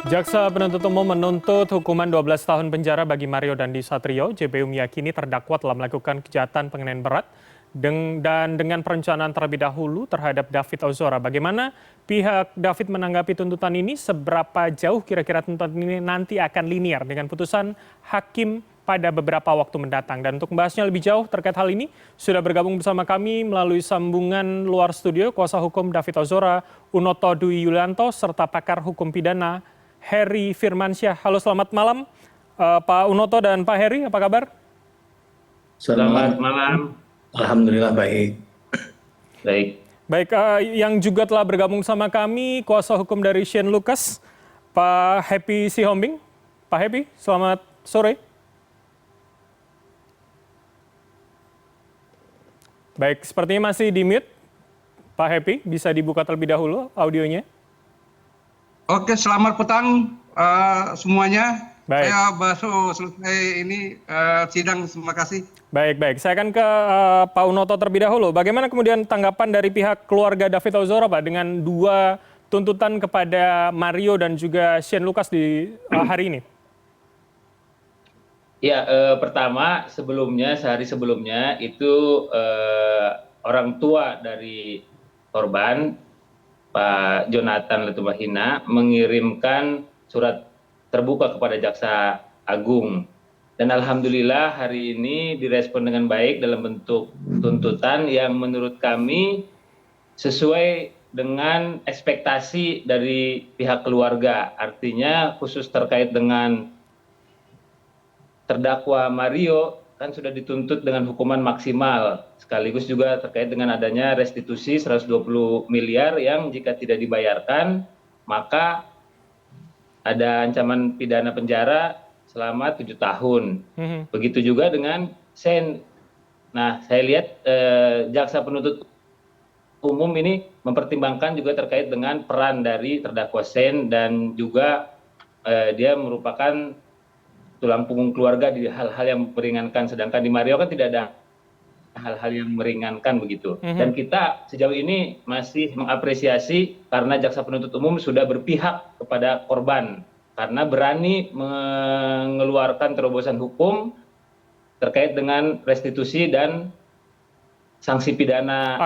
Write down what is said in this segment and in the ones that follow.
Jaksa penuntut umum menuntut hukuman 12 tahun penjara bagi Mario Dandi Satrio. JPU meyakini terdakwa telah melakukan kejahatan penganiayaan berat dan dengan perencanaan terlebih dahulu terhadap David Ozora. Bagaimana pihak David menanggapi tuntutan ini? Seberapa jauh kira-kira tuntutan ini nanti akan linear dengan putusan hakim pada beberapa waktu mendatang? Dan untuk membahasnya lebih jauh terkait hal ini, sudah bergabung bersama kami melalui sambungan luar studio kuasa hukum David Ozora, Unoto Dwi Yulianto, serta pakar hukum pidana Heri Firmansyah. Halo, selamat malam Pak Unoto dan Pak Heri, apa kabar? Selamat malam. Alhamdulillah baik. Baik, yang juga telah bergabung sama kami, kuasa hukum dari Shane Lucas, Pak Happy Sihombing. Pak Happy, selamat sore. Baik, sepertinya masih di mute. Pak Happy, bisa dibuka terlebih dahulu audionya. Oke, selamat petang semuanya. Baik. Saya baru selesai ini sidang, terima kasih. Baik. Saya akan ke Pak Unoto terlebih dahulu. Bagaimana kemudian tanggapan dari pihak keluarga David Ozora, Pak, dengan dua tuntutan kepada Mario dan juga Shane Lucas di hari ini? Ya, pertama sehari sebelumnya itu orang tua dari korban Pak Jonathan Letumahina mengirimkan surat terbuka kepada Jaksa Agung. Dan alhamdulillah hari ini direspon dengan baik dalam bentuk tuntutan yang menurut kami sesuai dengan ekspektasi dari pihak keluarga. Artinya khusus terkait dengan terdakwa Mario kan sudah dituntut dengan hukuman maksimal, sekaligus juga terkait dengan adanya restitusi 120 miliar yang jika tidak dibayarkan maka ada ancaman pidana penjara selama 7 tahun. Begitu juga dengan Shane. Nah, saya lihat jaksa penuntut umum ini mempertimbangkan juga terkait dengan peran dari terdakwa Shane dan juga dia merupakan tulang punggung keluarga di hal-hal yang meringankan, sedangkan di Mario kan tidak ada hal-hal yang meringankan begitu. Dan kita sejauh ini masih mengapresiasi karena jaksa penuntut umum sudah berpihak kepada korban karena berani mengeluarkan terobosan hukum terkait dengan restitusi dan sanksi pidana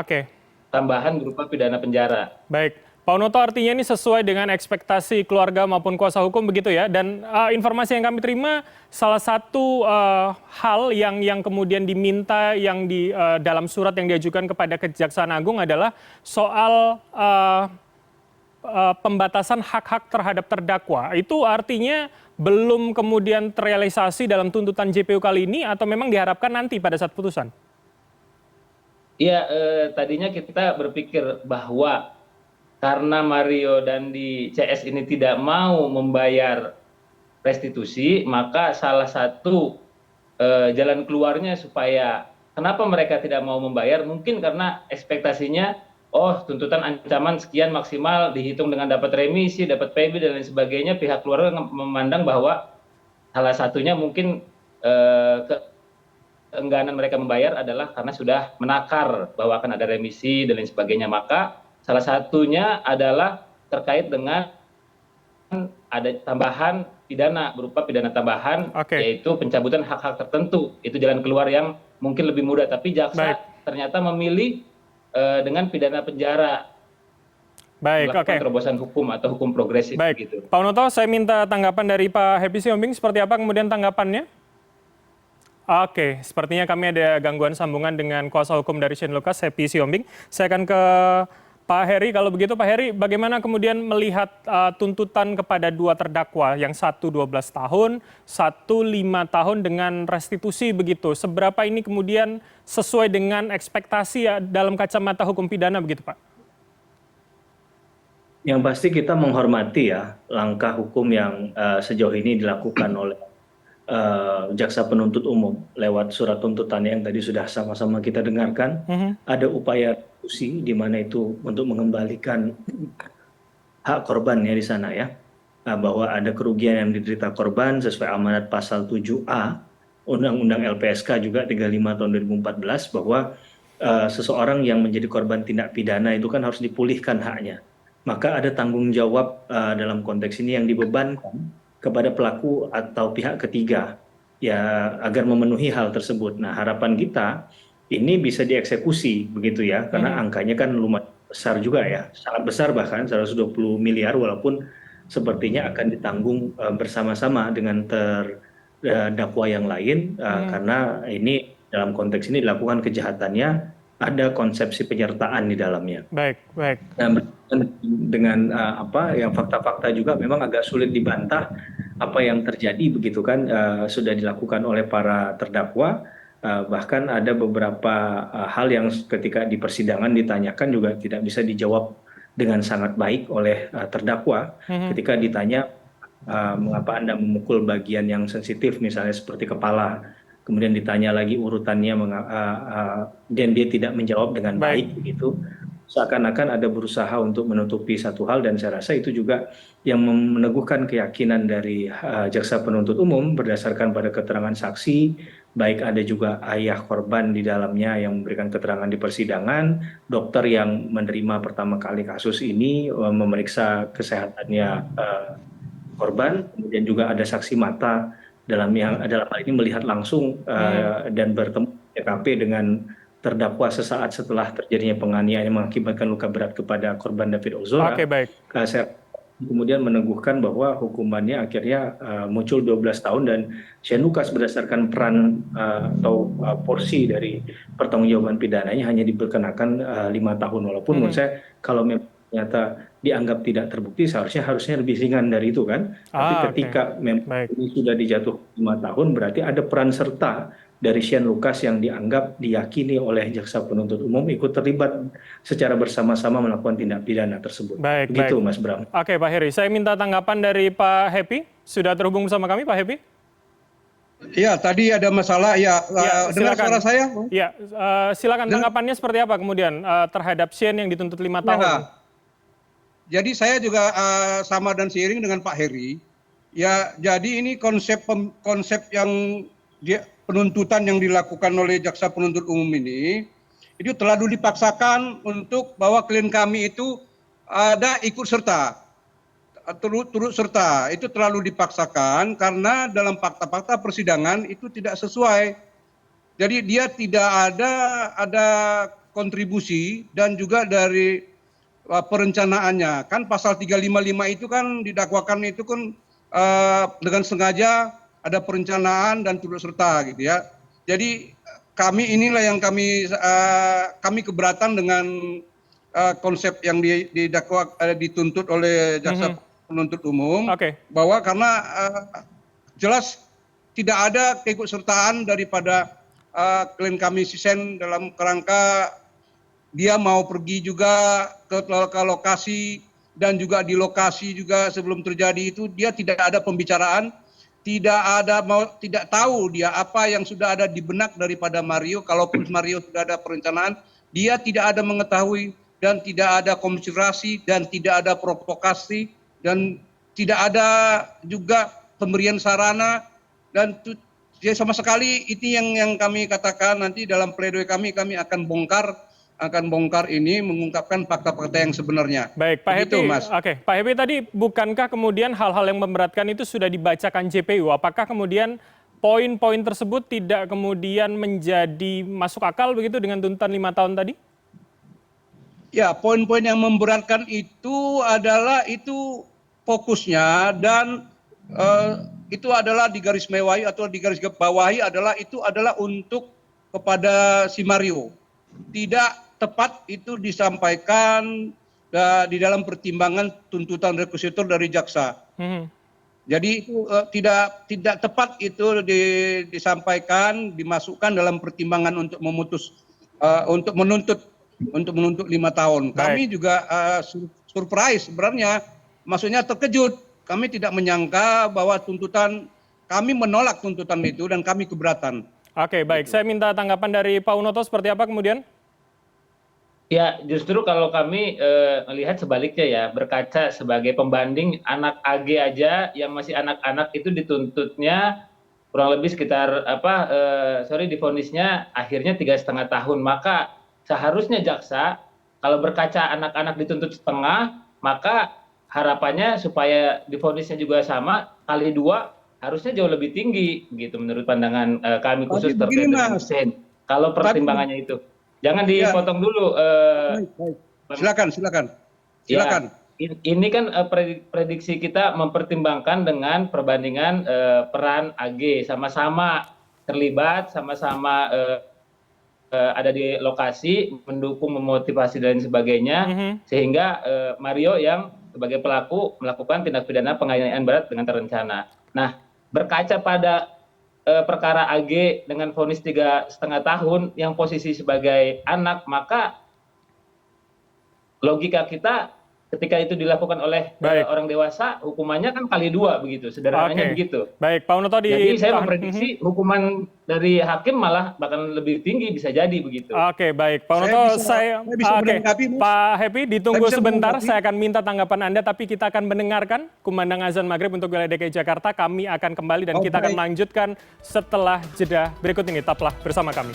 tambahan berupa pidana penjara. Baik. Pak Unoto, artinya ini sesuai dengan ekspektasi keluarga maupun kuasa hukum begitu ya. Dan informasi yang kami terima, salah satu hal yang kemudian diminta yang di dalam surat yang diajukan kepada Kejaksaan Agung adalah soal pembatasan hak-hak terhadap terdakwa. Itu artinya belum kemudian terrealisasi dalam tuntutan JPU kali ini atau memang diharapkan nanti pada saat putusan? Iya, tadinya kita berpikir bahwa karena Mario Dandi CS ini tidak mau membayar restitusi, maka salah satu jalan keluarnya supaya kenapa mereka tidak mau membayar, mungkin karena ekspektasinya, oh tuntutan ancaman sekian maksimal dihitung dengan dapat remisi, dapat PB dan lain sebagainya, pihak keluarga memandang bahwa salah satunya mungkin keengganan mereka membayar adalah karena sudah menakar bahwa akan ada remisi dan lain sebagainya. Maka salah satunya adalah terkait dengan ada tambahan pidana berupa pidana tambahan, yaitu pencabutan hak-hak tertentu. Itu jalan keluar yang mungkin lebih mudah, tapi jaksa ternyata memilih dengan pidana penjara. Melakukan terobosan hukum atau hukum progresif. Gitu. Pak Unoto, saya minta tanggapan dari Pak Happy Sihombing, seperti apa kemudian tanggapannya? Oke, sepertinya kami ada gangguan sambungan dengan kuasa hukum dari Shane Lucas, Happy Sihombing. Saya akan ke Pak Heri. Kalau begitu Pak Heri, bagaimana kemudian melihat tuntutan kepada dua terdakwa, yang satu 12 tahun, satu 5 tahun dengan restitusi begitu. Seberapa ini kemudian sesuai dengan ekspektasi ya, dalam kacamata hukum pidana begitu Pak? Yang pasti kita menghormati ya langkah hukum yang sejauh ini dilakukan oleh jaksa penuntut umum lewat surat tuntutan yang tadi sudah sama-sama kita dengarkan. Ada upaya restitusi di mana itu untuk mengembalikan hak korbannya di sana ya, bahwa ada kerugian yang diderita korban sesuai amanat pasal 7A Undang-Undang LPSK juga 35 tahun 2014 bahwa seseorang yang menjadi korban tindak pidana itu kan harus dipulihkan haknya. maka ada tanggung jawab dalam konteks ini yang dibebankan kepada pelaku atau pihak ketiga ya agar memenuhi hal tersebut. Nah, harapan kita ini bisa dieksekusi begitu ya, karena angkanya kan lumayan besar juga ya, sangat besar bahkan 120 miliar walaupun sepertinya akan ditanggung bersama-sama dengan terdakwa yang lain karena ini dalam konteks ini dilakukan kejahatannya ada konsepsi penyertaan di dalamnya. Baik, baik. Nah, dengan apa yang fakta-fakta juga memang agak sulit dibantah apa yang terjadi begitu kan sudah dilakukan oleh para terdakwa bahkan ada beberapa hal yang ketika di persidangan ditanyakan juga tidak bisa dijawab dengan sangat baik oleh terdakwa ketika ditanya mengapa Anda memukul bagian yang sensitif misalnya seperti kepala kemudian ditanya lagi urutannya dan dia tidak menjawab dengan baik begitu seakan-akan ada berusaha untuk menutupi satu hal dan saya rasa itu juga yang meneguhkan keyakinan dari jaksa penuntut umum berdasarkan pada keterangan saksi baik ada juga ayah korban di dalamnya yang memberikan keterangan di persidangan dokter yang menerima pertama kali kasus ini memeriksa kesehatannya korban kemudian juga ada saksi mata dalam hal ini melihat langsung dan bertemu TKP dengan terdakwa sesaat setelah terjadinya penganiayaan yang mengakibatkan luka berat kepada korban David Ozora. Oke, baik. Saya kemudian meneguhkan bahwa hukumannya akhirnya muncul 12 tahun dan Shane Lucas berdasarkan peran atau porsi dari pertanggungjawaban pidananya hanya diperkenakan 5 tahun walaupun menurut saya kalau memang ternyata dianggap tidak terbukti harusnya lebih ringan dari itu kan. Tapi ketika memang ini sudah dijatuh 5 tahun berarti ada peran serta dari Shane Lucas yang dianggap diyakini oleh jaksa penuntut umum ikut terlibat secara bersama-sama melakukan tindak pidana tersebut. Baik, begitu baik. Mas Bram. Oke Pak Heri, saya minta tanggapan dari Pak Happy. Sudah terhubung bersama kami Pak Happy? Ya, tadi ada masalah ya, dengar suara saya? Ya, silakan tanggapannya seperti apa kemudian terhadap Shane yang dituntut 5 tahun? Ya. Jadi saya juga sama dan seiring dengan Pak Heri. Ya, jadi ini konsep yang penuntutan yang dilakukan oleh jaksa penuntut umum ini itu terlalu dipaksakan untuk bahwa klien kami itu ada ikut serta turut serta itu terlalu dipaksakan karena dalam fakta-fakta persidangan itu tidak sesuai. Jadi dia tidak ada kontribusi dan juga dari perencanaannya kan pasal 355 itu kan didakwakan itu kan dengan sengaja ada perencanaan dan turut serta gitu ya. Jadi kami inilah yang kami keberatan dengan konsep yang dituntut oleh jaksa penuntut umum bahwa karena jelas tidak ada keikutsertaan daripada klien kami Sisen dalam kerangka dia mau pergi juga ke lokasi dan juga di lokasi juga sebelum terjadi itu dia tidak ada pembicaraan tidak tahu dia apa yang sudah ada di benak daripada Mario. Kalaupun Mario sudah ada perencanaan, dia tidak ada mengetahui dan tidak ada konspirasi dan tidak ada provokasi dan tidak ada juga pemberian sarana dan ya sama sekali itu yang kami katakan nanti dalam pledoi kami akan bongkar ini mengungkapkan fakta-fakta yang sebenarnya. Baik, Pak Happy. Oke, Pak Happy tadi bukankah kemudian hal-hal yang memberatkan itu sudah dibacakan JPU? Apakah kemudian poin-poin tersebut tidak kemudian menjadi masuk akal begitu dengan tuntutan 5 tahun tadi? Ya, poin-poin yang memberatkan itu adalah itu fokusnya dan itu adalah di garis mewahi atau di garis bawahi adalah itu adalah untuk kepada si Mario. Tidak tepat itu disampaikan di dalam pertimbangan tuntutan rekusitor dari jaksa. Jadi itu tidak tepat itu disampaikan, dimasukkan dalam pertimbangan untuk menuntut 5 tahun. Kami juga surprise sebenarnya, maksudnya terkejut. Kami tidak menyangka bahwa kami menolak tuntutan itu dan kami keberatan. Oke, baik. Saya minta tanggapan dari Pak Unoto seperti apa kemudian? Ya, justru kalau kami melihat sebaliknya ya, berkaca sebagai pembanding anak AG aja yang masih anak-anak itu dituntutnya kurang lebih sekitar divonisnya akhirnya 3,5 tahun. Maka seharusnya jaksa kalau berkaca anak-anak dituntut setengah, maka harapannya supaya divonisnya juga sama kali 2 harusnya jauh lebih tinggi gitu menurut pandangan kami khusus Tapi terkait begini dengan Mas, Hussein. Kalau tapi pertimbangannya itu. Jangan ya, dipotong dulu baik, baik. Bang. Silakan. Ya, ini kan prediksi kita mempertimbangkan dengan perbandingan peran AG sama-sama terlibat, sama-sama ada di lokasi, mendukung, memotivasi dan sebagainya, sehingga Mario yang sebagai pelaku melakukan tindak pidana penganiayaan berat dengan terencana. Nah, berkaca pada perkara AG dengan vonis 3,5 tahun yang posisi sebagai anak, maka logika kita ketika itu dilakukan oleh orang dewasa, hukumannya kan kali 2 begitu, sederhananya begitu. Baik, Pak Unoto Jadi saya memprediksi hukuman dari hakim malah bahkan lebih tinggi, bisa jadi begitu. Oke, baik. Pak Unoto, Pak Happy, ditunggu sebentar, saya akan minta tanggapan Anda, tapi kita akan mendengarkan kumandang azan maghrib untuk wilayah DKI Jakarta. Kami akan kembali dan kita akan melanjutkan setelah jeda berikut ini. Tetaplah bersama kami.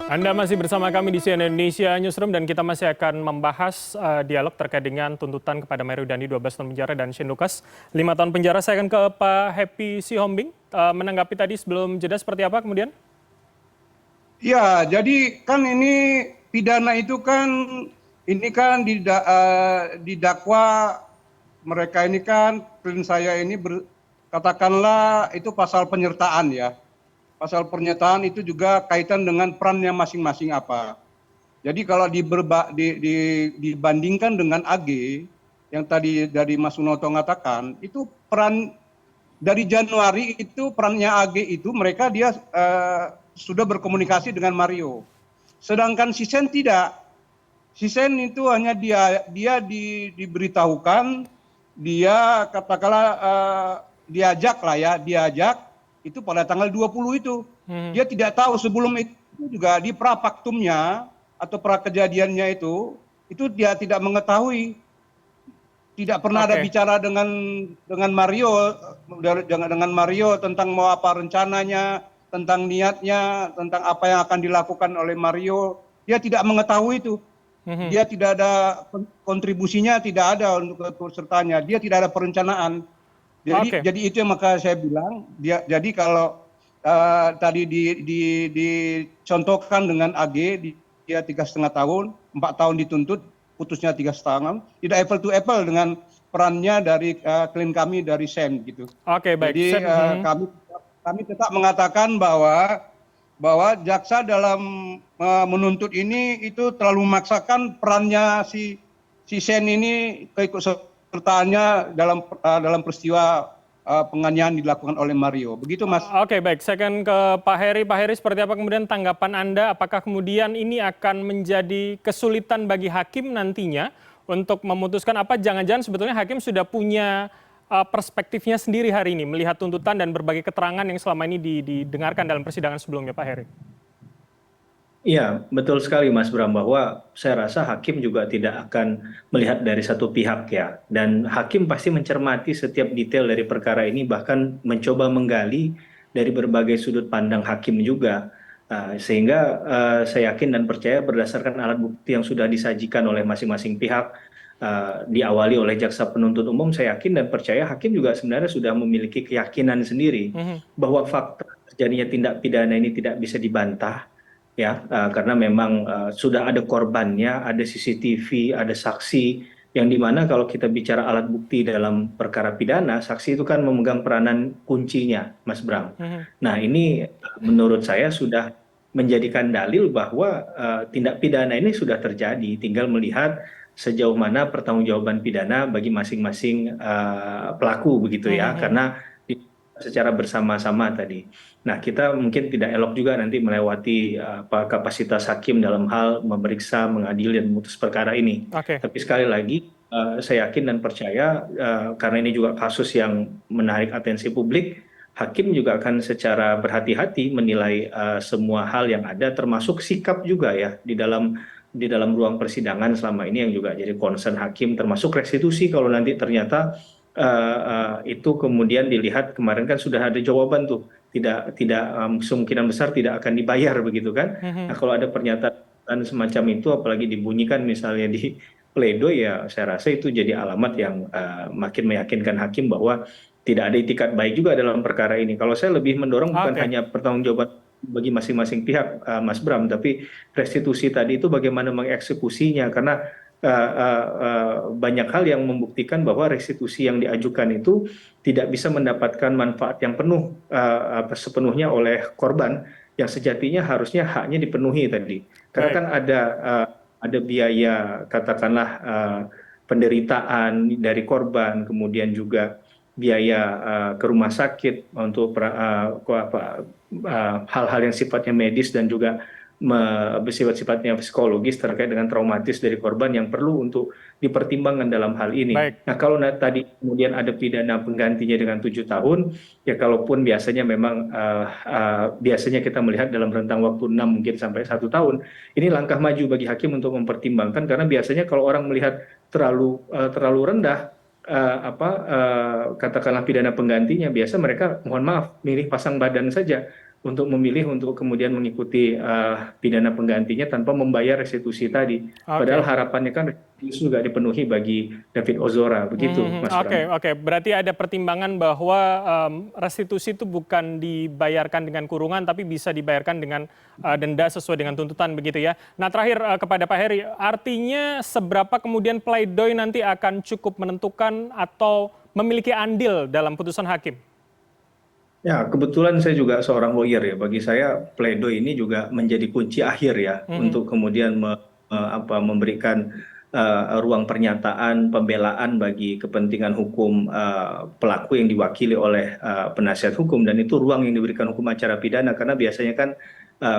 Anda masih bersama kami di CNN Indonesia Newsroom dan kita masih akan membahas dialog terkait dengan tuntutan kepada Mario Dandi 12 tahun penjara dan Shane Lucas 5 tahun penjara. Saya akan ke Pak Happy Sihombing menanggapi tadi sebelum jeda seperti apa kemudian? Ya, jadi kan ini pidana itu kan didakwa mereka ini kan klien saya ini katakanlah itu pasal penyertaan ya. Pasal pernyataan itu juga kaitan dengan perannya masing-masing apa. Jadi kalau dibandingkan dengan AG yang tadi dari Mas Unoto mengatakan, itu peran dari Januari itu perannya AG itu mereka dia sudah berkomunikasi dengan Mario. Sedangkan si Shane tidak. Si Shane itu hanya dia diberitahukan, dia katakanlah diajak itu pada tanggal 20 itu. Dia tidak tahu sebelum itu juga di prafaktumnya atau prakejadiannya itu dia tidak mengetahui. Tidak pernah ada bicara dengan Mario tentang mau apa rencananya, tentang niatnya, tentang apa yang akan dilakukan oleh Mario. Dia tidak mengetahui itu. Dia tidak ada kontribusinya, tidak ada untuk sertanya. Dia tidak ada perencanaan. Jadi itu yang maka saya bilang, jadi kalau tadi dicontohkan dengan AG, dia 3,5 tahun, 4 tahun dituntut, putusnya 3,5, tidak apple to apple dengan perannya dari klien kami dari Shane gitu. Oke, baik. Jadi kami tetap mengatakan bahwa jaksa dalam menuntut ini itu terlalu memaksakan perannya si Shane ini keikutsertaannya dalam peristiwa penganiayaan dilakukan oleh Mario. Begitu Mas. Oke, baik. Saya akan ke Pak Heri. Pak Heri, seperti apa kemudian tanggapan Anda? Apakah kemudian ini akan menjadi kesulitan bagi hakim nantinya untuk memutuskan apa jangan-jangan sebetulnya hakim sudah punya perspektifnya sendiri hari ini melihat tuntutan dan berbagai keterangan yang selama ini didengarkan dalam persidangan sebelumnya, Pak Heri? Iya, betul sekali Mas Bram, bahwa saya rasa hakim juga tidak akan melihat dari satu pihak ya. Dan hakim pasti mencermati setiap detail dari perkara ini, bahkan mencoba menggali dari berbagai sudut pandang hakim juga. Sehingga saya yakin dan percaya berdasarkan alat bukti yang sudah disajikan oleh masing-masing pihak, diawali oleh jaksa penuntut umum, saya yakin dan percaya hakim juga sebenarnya sudah memiliki keyakinan sendiri bahwa fakta terjadinya tindak pidana ini tidak bisa dibantah. Ya, karena memang sudah ada korbannya, ada CCTV, ada saksi, yang dimana kalau kita bicara alat bukti dalam perkara pidana, saksi itu kan memegang peranan kuncinya, Mas Bram. Nah, ini menurut saya sudah menjadikan dalil bahwa tindak pidana ini sudah terjadi, tinggal melihat sejauh mana pertanggungjawaban pidana bagi masing-masing pelaku begitu ya, karena secara bersama-sama tadi. Nah, kita mungkin tidak elok juga nanti melewati kapasitas hakim dalam hal memeriksa, mengadili, dan memutus perkara ini. Tapi sekali lagi, saya yakin dan percaya, karena ini juga kasus yang menarik atensi publik, hakim juga akan secara berhati-hati menilai semua hal yang ada, termasuk sikap juga ya di dalam ruang persidangan selama ini yang juga jadi concern hakim, termasuk restitusi kalau nanti ternyata itu kemudian dilihat kemarin kan sudah ada jawaban tuh, kemungkinan besar tidak akan dibayar begitu kan. Nah kalau ada pernyataan semacam itu apalagi dibunyikan misalnya di pledoi, ya saya rasa itu jadi alamat yang makin meyakinkan hakim bahwa tidak ada itikat baik juga dalam perkara ini. Kalau saya lebih mendorong bukan Oke, hanya pertanggungjawaban bagi masing-masing pihak, Mas Bram, tapi restitusi tadi itu bagaimana mengeksekusinya, karena banyak hal yang membuktikan bahwa restitusi yang diajukan itu tidak bisa mendapatkan manfaat yang penuh sepenuhnya oleh korban yang sejatinya harusnya haknya dipenuhi tadi. Karena baik. kan ada biaya katakanlah penderitaan dari korban, kemudian juga biaya ke rumah sakit untuk hal-hal yang sifatnya medis dan juga sifatnya psikologis terkait dengan traumatis dari korban yang perlu untuk dipertimbangkan dalam hal ini. Baik. Nah kalau tadi kemudian ada pidana penggantinya dengan 7 tahun, ya kalaupun biasanya memang biasanya kita melihat dalam rentang waktu 6 mungkin sampai 1 tahun, ini langkah maju bagi hakim untuk mempertimbangkan, karena biasanya kalau orang melihat terlalu rendah katakanlah pidana penggantinya, biasa mereka mohon maaf milih pasang badan saja untuk memilih untuk kemudian mengikuti pidana penggantinya tanpa membayar restitusi tadi. Padahal Oke. harapannya kan restitusi juga dipenuhi bagi David Ozora, begitu Mas Oke, Bram. oke. Berarti ada pertimbangan bahwa restitusi itu bukan dibayarkan dengan kurungan, tapi bisa dibayarkan dengan denda sesuai dengan tuntutan begitu ya. Nah terakhir kepada Pak Heri, artinya seberapa kemudian pledoi nanti akan cukup menentukan atau memiliki andil dalam putusan hakim? Ya, kebetulan saya juga seorang lawyer ya. Bagi saya pledoi ini juga menjadi kunci akhir ya untuk kemudian memberikan ruang pernyataan pembelaan bagi kepentingan hukum pelaku yang diwakili oleh penasihat hukum, dan itu ruang yang diberikan hukum acara pidana, karena biasanya kan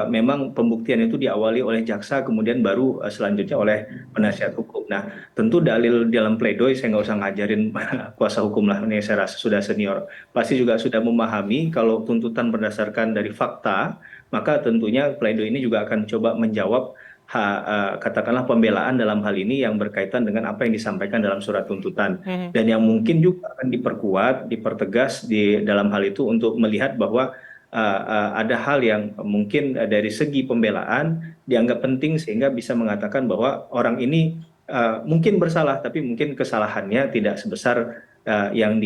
memang pembuktian itu diawali oleh jaksa kemudian baru selanjutnya oleh penasihat hukum. Nah tentu dalil dalam pledoi saya nggak usah ngajarin kuasa hukum lah, ini saya rasa sudah senior, pasti juga sudah memahami kalau tuntutan berdasarkan dari fakta, maka tentunya pledoi ini juga akan coba menjawab katakanlah pembelaan dalam hal ini yang berkaitan dengan apa yang disampaikan dalam surat tuntutan, dan yang mungkin juga akan diperkuat, dipertegas di dalam hal itu untuk melihat bahwa ada hal yang mungkin dari segi pembelaan dianggap penting sehingga bisa mengatakan bahwa orang ini mungkin bersalah, tapi mungkin kesalahannya tidak sebesar yang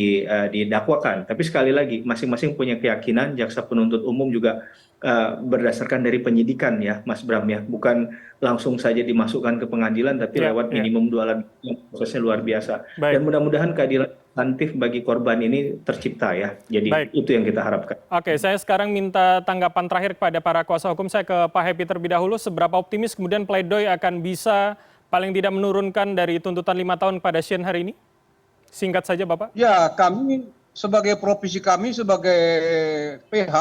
didakwakan. Tapi sekali lagi, masing-masing punya keyakinan, jaksa penuntut umum juga berdasarkan dari penyidikan ya Mas Bram ya, bukan langsung saja dimasukkan ke pengadilan, tapi Ya, lewat ya. minimum 2 alat bukti, prosesnya luar biasa. Baik. Dan mudah-mudahan keadilan substantif bagi korban ini tercipta ya. Jadi Baik. itu yang kita harapkan. Oke, saya sekarang minta tanggapan terakhir kepada para kuasa hukum. Saya ke Pak Happy terlebih dahulu. Seberapa optimis kemudian pledoi akan bisa paling tidak menurunkan dari tuntutan 5 tahun kepada Shane hari ini? Singkat saja, Bapak. Ya, kami sebagai profesi kami sebagai PH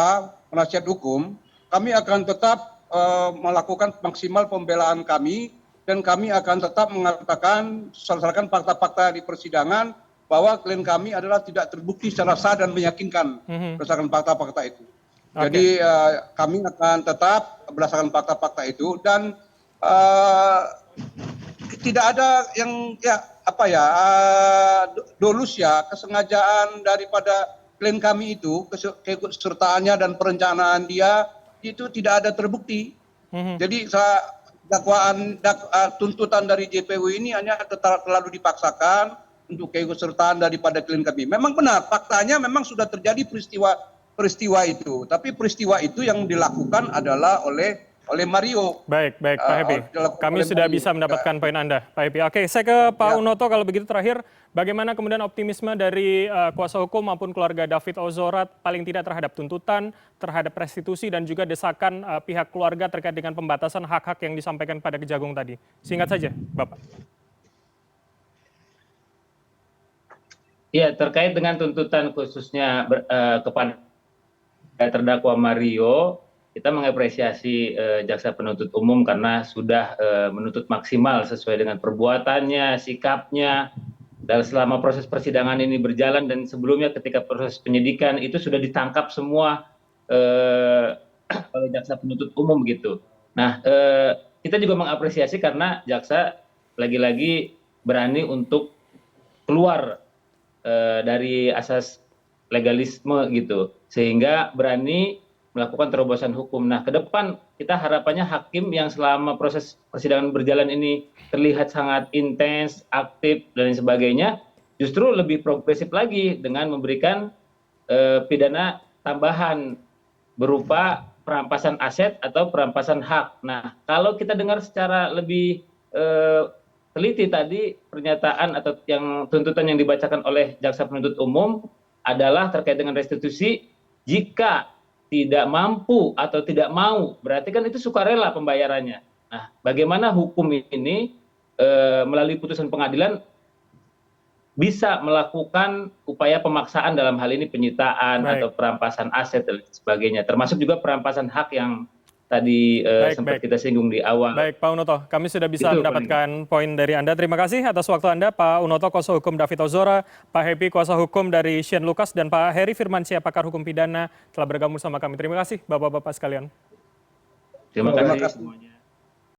penasihat hukum, kami akan tetap melakukan maksimal pembelaan kami, dan kami akan tetap mengatakan berdasarkan fakta-fakta di persidangan bahwa klien kami adalah tidak terbukti secara sah dan meyakinkan berdasarkan fakta-fakta itu. Jadi kami akan tetap berdasarkan fakta-fakta itu, dan tidak ada yang dolus ya, kesengajaan daripada klien kami itu, keikutsertaannya dan perencanaan dia itu tidak ada terbukti. Jadi tuntutan dari JPU ini hanya terlalu dipaksakan untuk keikutsertaan daripada klien kami. Memang benar, faktanya memang sudah terjadi peristiwa itu, tapi peristiwa itu yang dilakukan adalah oleh Mario. Baik, baik Pak Happy. Kami sudah bisa mendapatkan poin Anda, Pak Happy. Oke, saya ke Pak Unoto kalau begitu terakhir. Bagaimana kemudian optimisme dari kuasa hukum maupun keluarga David Ozora paling tidak terhadap tuntutan, terhadap restitusi, dan juga desakan pihak keluarga terkait dengan pembatasan hak-hak yang disampaikan pada Kejagung tadi? Singkat saja, Bapak. Ya, terkait dengan tuntutan khususnya kepada terdakwa Mario, kita mengapresiasi jaksa penuntut umum karena sudah menuntut maksimal sesuai dengan perbuatannya, sikapnya, dan selama proses persidangan ini berjalan dan sebelumnya ketika proses penyidikan itu sudah ditangkap semua oleh jaksa penuntut umum gitu. Nah, kita juga mengapresiasi karena jaksa lagi-lagi berani untuk keluar dari asas legalisme gitu, sehingga berani melakukan terobosan hukum. Nah, ke depan kita harapannya hakim yang selama proses persidangan berjalan ini terlihat sangat intens, aktif dan lain sebagainya, justru lebih progresif lagi dengan memberikan pidana tambahan berupa perampasan aset atau perampasan hak. Nah, kalau kita dengar secara lebih teliti tadi pernyataan atau yang tuntutan yang dibacakan oleh jaksa penuntut umum adalah terkait dengan restitusi. Jika tidak mampu atau tidak mau, berarti kan itu sukarela pembayarannya. Nah, bagaimana hukum ini melalui putusan pengadilan bisa melakukan upaya pemaksaan dalam hal ini penyitaan atau perampasan aset dan sebagainya, termasuk juga perampasan hak yang tadi sempat kita singgung di awal. Baik, Pak Unoto, kami sudah bisa mendapatkan poin dari Anda. Terima kasih atas waktu Anda, Pak Unoto, kuasa hukum David Ozora, Pak Happy, kuasa hukum dari Shane Lucas, dan Pak Heri Firmansyah, pakar hukum pidana, telah bergabung sama kami. Terima kasih, Bapak-Bapak sekalian. Terima kasih semuanya.